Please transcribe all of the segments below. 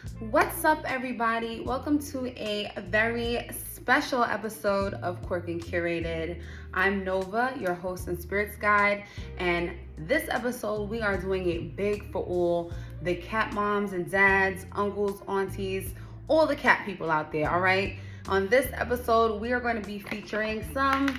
What's up, everybody? Welcome to a very special episode of Quirk and Curated. I'm Nova, your host and spirits guide, and this episode we are doing it big for all the cat moms and dads, uncles, aunties, all the cat people out there, all right? On this episode, we are going to be featuring some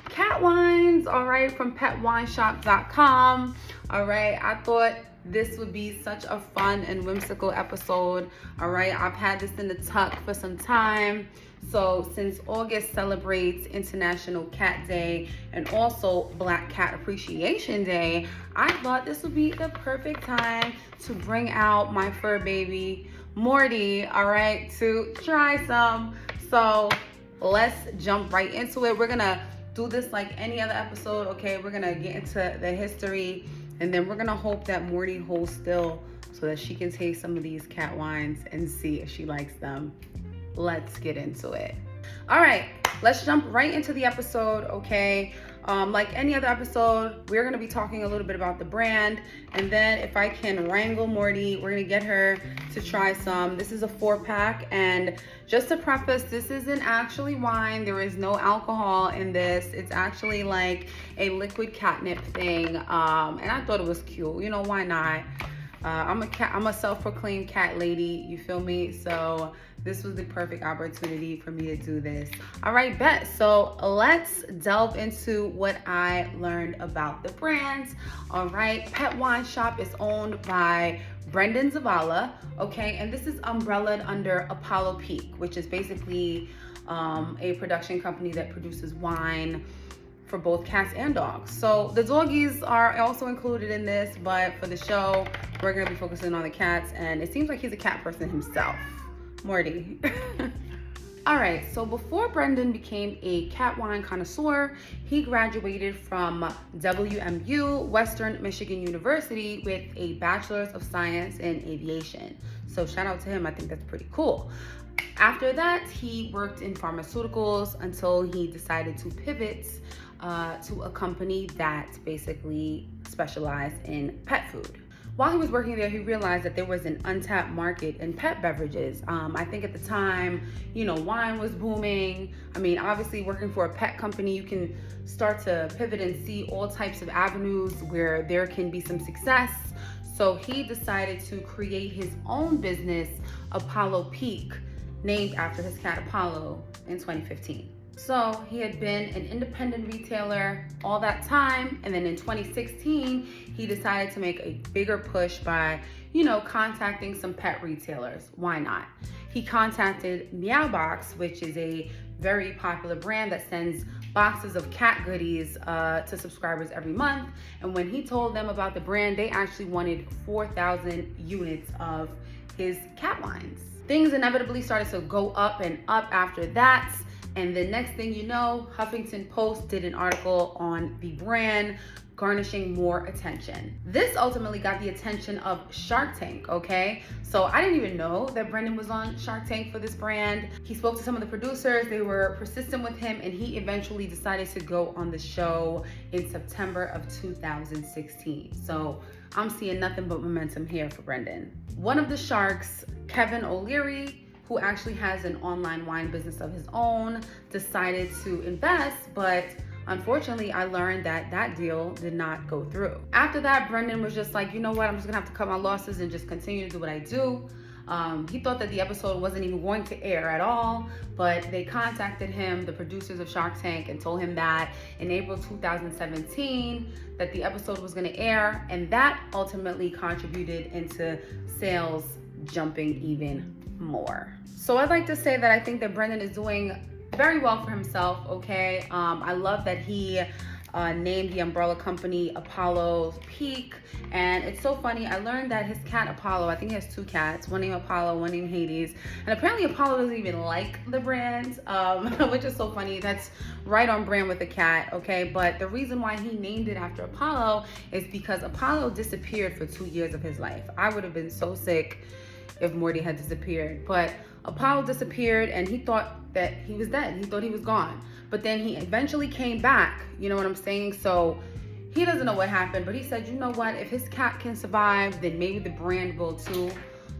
cat wines, all right, from petwineshop.com, all right? I thought this would be such a fun and whimsical episode, all right? I've had this in the tuck for some time. So since August celebrates International Cat Day and also Black Cat Appreciation Day, I thought this would be the perfect time to bring out my fur baby, Morti, all right, to try some. So let's jump right into it. We're gonna do this like any other episode, okay? We're gonna get into the history, and then we're gonna hope that Morti holds still so that she can taste some of these cat wines and see if she likes them. Let's get into it. All right, let's jump right into the episode, okay? Like any other episode, we're gonna be talking a little bit about the brand, and then if I can wrangle Morti, we're gonna get her to try some. This is a 4-pack, and just to preface, this isn't actually wine. There is no alcohol in this. It's actually like a liquid catnip thing, and I thought it was cute. You know, why not? I'm a self-proclaimed cat lady, you feel me? So this was the perfect opportunity for me to do this. All right, bet. So let's delve into what I learned about the brands. All right, Pet Wine Shop is owned by Brandon Zavilla, okay? And this is umbrellaed under Apollo Peak, which is basically a production company that produces wine for both cats and dogs. So the doggies are also included in this, but for the show, we're gonna be focusing on the cats, and it seems like he's a cat person himself, Morti. All right, so before Brendan became a cat wine connoisseur, he graduated from WMU, Western Michigan University, with a Bachelor's of Science in Aviation. So shout out to him, I think that's pretty cool. After that, he worked in pharmaceuticals until he decided to pivot to a company that basically specialized in pet food. While he was working there, he realized that there was an untapped market in pet beverages. I think at the time, you know, wine was booming. I mean, obviously working for a pet company, you can start to pivot and see all types of avenues where there can be some success. So he decided to create his own business, Apollo Peak, named after his cat Apollo, in 2015. So he had been an independent retailer all that time, and then in 2016, he decided to make a bigger push by, you know, contacting some pet retailers. Why not? He contacted Meow Box, which is a very popular brand that sends boxes of cat goodies to subscribers every month. And when he told them about the brand, they actually wanted 4,000 units of his cat wines. Things inevitably started to go up and up after that. And the next thing you know, Huffington Post did an article on the brand, garnishing more attention. This ultimately got the attention of Shark Tank, okay? So I didn't even know that Brendan was on Shark Tank for this brand. He spoke to some of the producers, they were persistent with him, and he eventually decided to go on the show in September of 2016. So I'm seeing nothing but momentum here for Brendan. One of the sharks, Kevin O'Leary, who actually has an online wine business of his own, decided to invest, but unfortunately, I learned that that deal did not go through. After that, Brendan was just like, you know what, I'm just gonna have to cut my losses and just continue to do what I do. He thought that the episode wasn't even going to air at all, but they contacted him, the producers of Shark Tank, and told him that in April 2017, that the episode was gonna air, and that ultimately contributed into sales jumping even more. So I'd like to say that I think that Brendan is doing very well for himself, okay? I love that he named the umbrella company Apollo Peak, and it's so funny, I learned that his cat Apollo, I think he has 2 cats, one named Apollo, one named Hades, and apparently Apollo doesn't even like the brand, which is so funny. That's right on brand with the cat, okay? But the reason why he named it after Apollo is because Apollo disappeared for 2 years of his life. I would have been so sick if Morti had disappeared, but Apollo disappeared and he thought that he was dead. He thought he was gone. But then he eventually came back, you know what I'm saying? So he doesn't know what happened, but he said, you know what? If his cat can survive, then maybe the brand will too.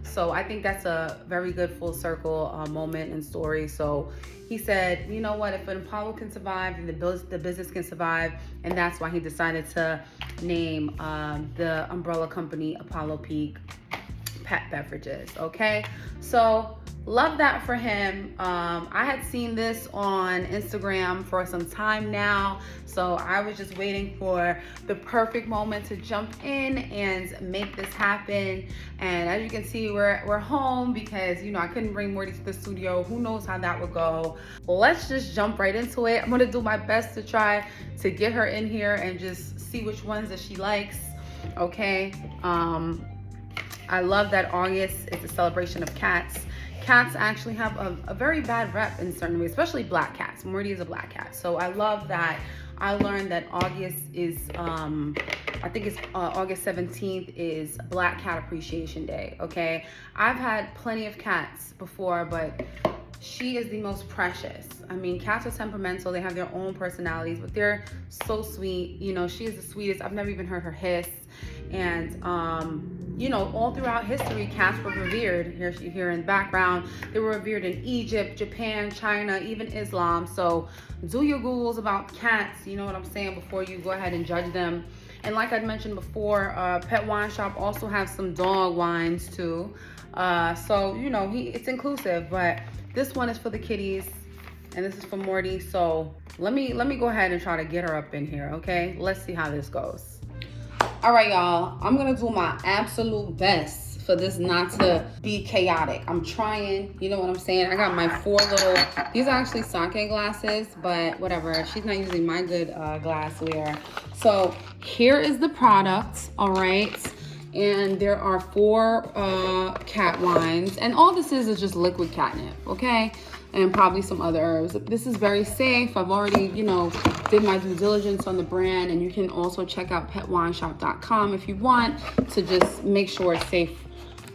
So I think that's a very good full circle moment and story. So he said, you know what, if an Apollo can survive, then the business can survive. And that's why he decided to name the umbrella company Apollo Peak Pet Beverages. Okay, so love that for him. I had seen this on Instagram for some time now, so I was just waiting for the perfect moment to jump in and make this happen. And as you can see, we're home because, you know, I couldn't bring Morty to the studio. Who knows how that would go? Let's just jump right into it. I'm gonna do my best to try to get her in here and just see which ones that she likes. Okay. I love that August is a celebration of cats. Cats actually have a very bad rep in certain ways, especially black cats. Morty is a black cat. So I love that. I learned that August is, I think it's August 17th is Black Cat Appreciation Day, okay? I've had plenty of cats before, but she is the most precious. I mean, cats are temperamental. They have their own personalities, but they're so sweet. You know, she is the sweetest. I've never even heard her hiss. And, you know, all throughout history, cats were revered. Here in the background, they were revered in Egypt, Japan, China, even Islam. So do your Googles about cats, you know what I'm saying, before you go ahead and judge them. And like I mentioned before, Pet Wine Shop also has some dog wines too. So, you know, it's inclusive, but this one is for the kitties and this is for Morty. So let me go ahead and try to get her up in here, okay? Let's see how this goes. All right, y'all, I'm gonna do my absolute best for this not to be chaotic. I'm trying, you know what I'm saying? I got my 4 little, these are actually sake glasses, but whatever. She's not using my good glassware. So here is the product, all right? And there are 4 cat wines, and all this is just liquid catnip, okay? And probably some other herbs. This is very safe. I've already, you know, did my due diligence on the brand, and you can also check out petwineshop.com if you want to just make sure it's safe,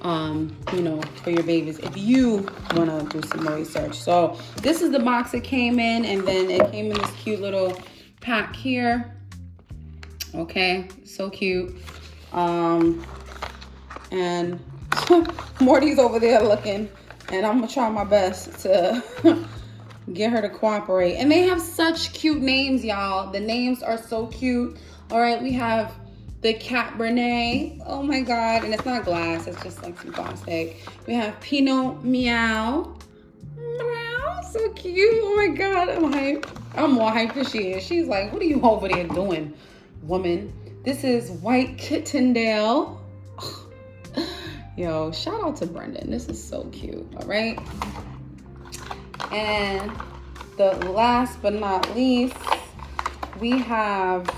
you know, for your babies if you want to do some more research. So this is the box it came in, and then it came in this cute little pack here. Okay, so cute. And Morty's over there looking, and I'm gonna try my best to get her to cooperate. And they have such cute names, y'all. The names are so cute. All right, we have the Cat Brene. Oh my God, and it's not glass, it's just like some plastic. We have Pinot Meow. Meow, so cute. Oh my God, I'm hyped. I'm more hyped than she is. She's like, what are you over there doing, woman? This is White Kittendale. Yo, shout out to Brandon. This is so cute, all right? And the last but not least, we have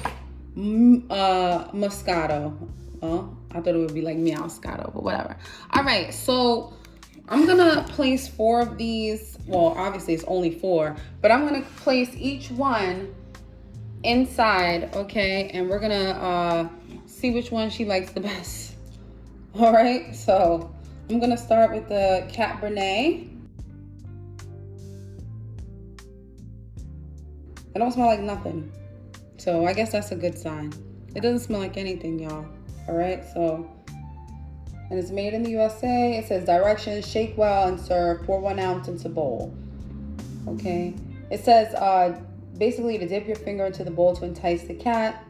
Moscato. Oh, I thought it would be like Meowscato, but whatever. All right, so I'm gonna place 4 of these. Well, obviously it's only 4, but I'm gonna place each one inside, okay? And we're gonna see which one she likes the best. All right, so I'm gonna start with the Cat Brene. It don't smell like nothing, so I guess that's a good sign. It doesn't smell like anything, y'all. All right, so, and it's made in the USA. It says directions: shake well and serve. Pour 1 ounce into bowl. Okay, it says basically to dip your finger into the bowl to entice the cat,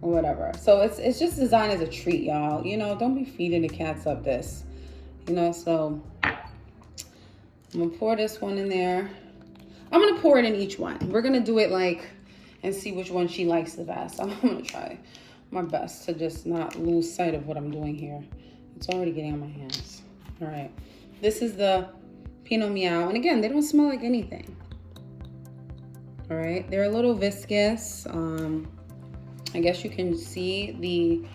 or whatever. So it's just designed as a treat, y'all. You know, don't be feeding the cats up this, you know. So I'm gonna pour this one in there. I'm gonna pour it in each one. We're gonna do it like and see which one she likes the best. I'm gonna try my best to just not lose sight of what I'm doing here. It's already getting on my hands. All right, this is the Pinot Meow, and again, they don't smell like anything. All right, they're a little viscous. I guess you can see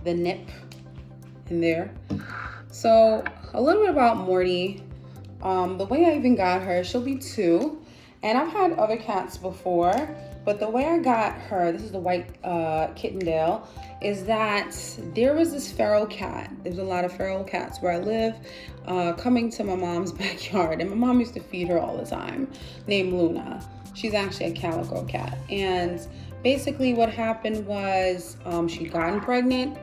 the nip in there. So a little bit about Morty. The way I even got her, she'll be 2. And I've had other cats before, but the way I got her, this is the White Kittendale, is that there was this feral cat. There's a lot of feral cats where I live, coming to my mom's backyard. And my mom used to feed her all the time, named Luna. She's actually a calico cat. And basically what happened was she'd gotten pregnant,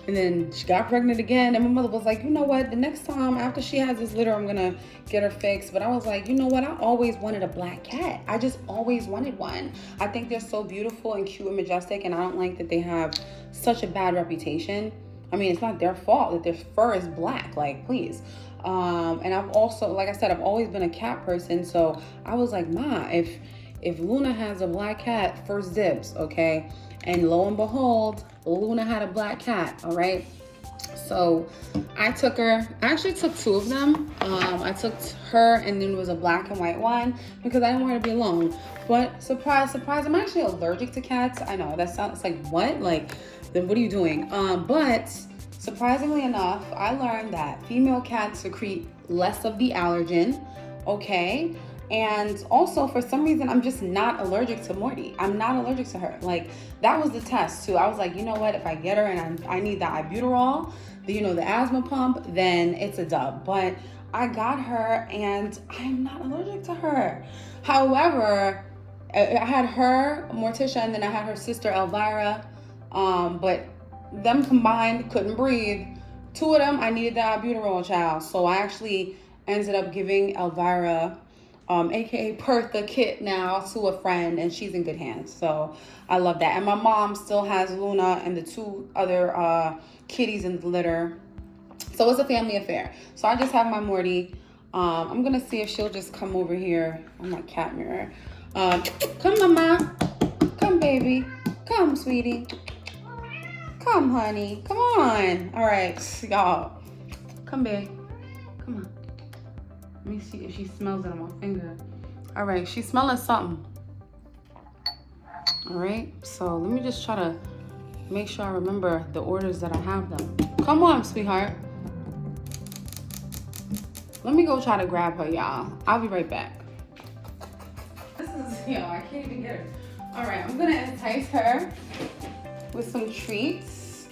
And then she got pregnant again. And my mother was like, you know what? The next time after she has this litter, I'm going to get her fixed. But I was like, you know what? I always wanted a black cat. I just always wanted one. I think they're so beautiful and cute and majestic. And I don't like that they have such a bad reputation. I mean, it's not their fault that their fur is black. Like, please. And I've also, like I said, I've always been a cat person. So I was like, Ma, if Luna has a black cat, first dibs, okay? And lo and behold, Luna had a black cat, all right? So I actually took two of them. I took her, and then there was a black and white one because I didn't want her to be alone. But surprise, surprise, I'm actually allergic to cats. I know, that sounds like, what? Like, then what are you doing? But surprisingly enough, I learned that female cats secrete less of the allergen, okay? And also, for some reason, I'm just not allergic to Morti. I'm not allergic to her. Like, that was the test, too. I was like, you know what? If I get her and I need the albuterol, the asthma pump, then it's a dub. But I got her, and I'm not allergic to her. However, I had her, Morticia, and then I had her sister, Elvira. But them combined couldn't breathe. Two of them, I needed the albuterol, child. So I actually ended up giving Elvira, aka Pertha Kit now, to a friend, and she's in good hands. So I love that. And my mom still has Luna and the two other kitties in the litter. So it's a family affair. So I just have my Morti. I'm gonna see if she'll just come over here on my cat mirror. Come, mama. Come, baby. Come, sweetie. Come, honey. Come on. All right, y'all. Come, babe. Come on. Let me see if she smells it on my finger. All right, she's smelling something. All right, so let me just try to make sure I remember the orders that I have them. Come on, sweetheart. Let me go try to grab her, y'all. I'll be right back. This is, I can't even get her. All right, I'm gonna entice her with some treats.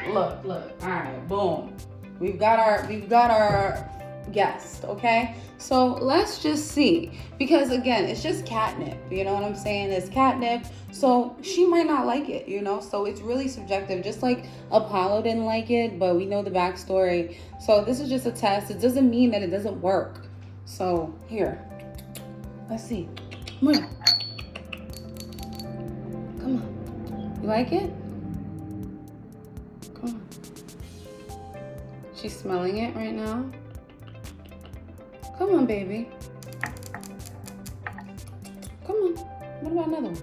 Look. All right, boom. We've got our guest, okay? So let's just see, because again, it's just catnip, you know what I'm saying? It's catnip, so she might not like it, so it's really subjective. Just like Apollo didn't like it, but we know the backstory. So this is just a test. It doesn't mean that it doesn't work. So here, let's see. Come on. You like it? Come on. She's smelling it right now. Come on, baby. Come on. What about another one?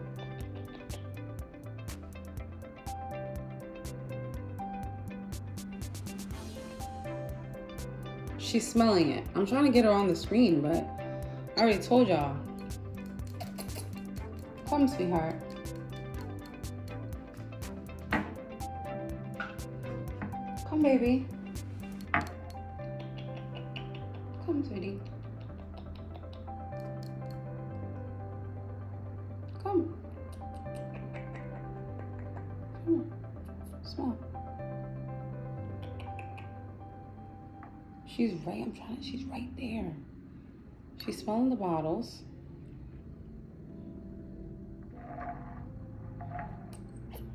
She's smelling it. I'm trying to get her on the screen, but I already told y'all. Come, sweetheart. Come, baby. Come, sweetie. Come. Come on. Smell. She's right there. She's smelling the bottles.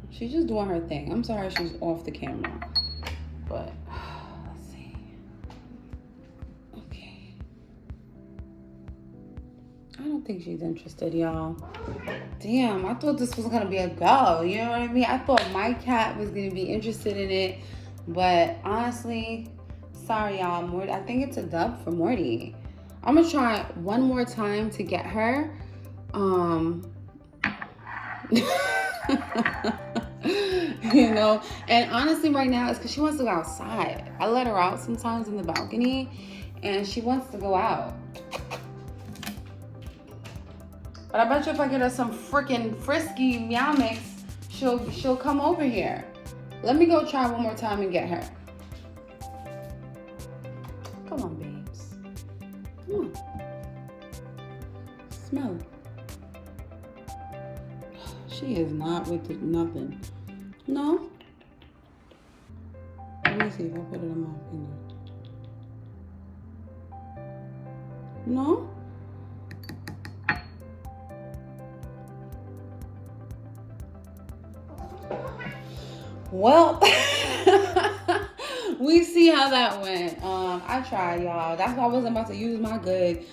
She's just doing her thing. I'm sorry she's off the camera. But let's see. Okay. I don't think she's interested, y'all. Damn, I thought this was gonna be a go. You know what I mean? I thought my cat was gonna be interested in it. But honestly, sorry, y'all. Morti, I think it's a dub for Morti. I'm gonna try one more time to get her. And honestly right now it's because she wants to go outside. I let her out sometimes in the balcony and she wants to go out. But I bet you if I get her some freaking frisky meow mix, she'll come over here. Let me go try one more time and get her. Come on, babes. Come on. Smell it. She is not with nothing. No? Let me see if I put it on my finger. No? Well, we see how that went. I tried, y'all. That's why I wasn't about to use my good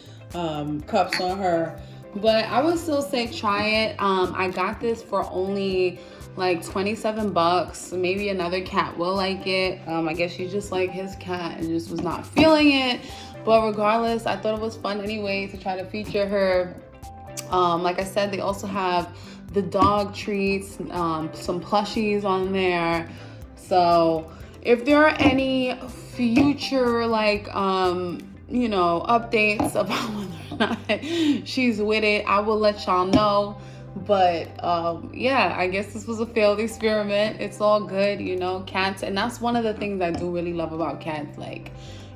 cups on her. But I would still say try it. I got this for only like $27. Maybe another cat will like it. I guess she just like his cat and just was not feeling it. But regardless, I thought it was fun anyway to try to feature her. Like I said, they also have the dog treats, some plushies on there. So if there are any future like updates about whether or not she's with it, I will let y'all know. But yeah, I guess this was a failed experiment. It's all good, cats. And that's one of the things I do really love about cats. Like,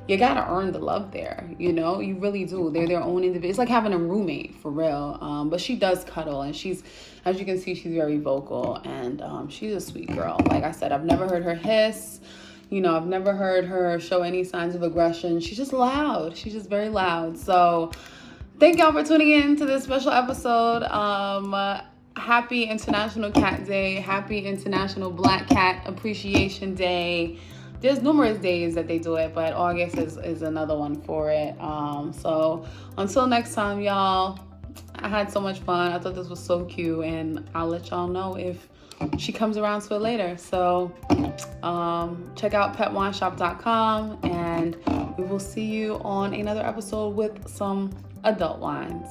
you gotta earn the love there, you really do. They're their own individual. It's like having a roommate for real. But she does cuddle, and she's, as you can see, she's very vocal, and she's a sweet girl. Like I said, I've never heard her hiss. I've never heard her show any signs of aggression. She's just loud. She's just very loud. So thank y'all for tuning in to this special episode. Happy International Cat Day. Happy International Black Cat Appreciation Day. There's numerous days that they do it, but August is another one for it. So until next time, y'all, I had so much fun. I thought this was so cute, and I'll let y'all know if she comes around to it later. So check out petwineshop.com, and we will see you on another episode with some adult wines.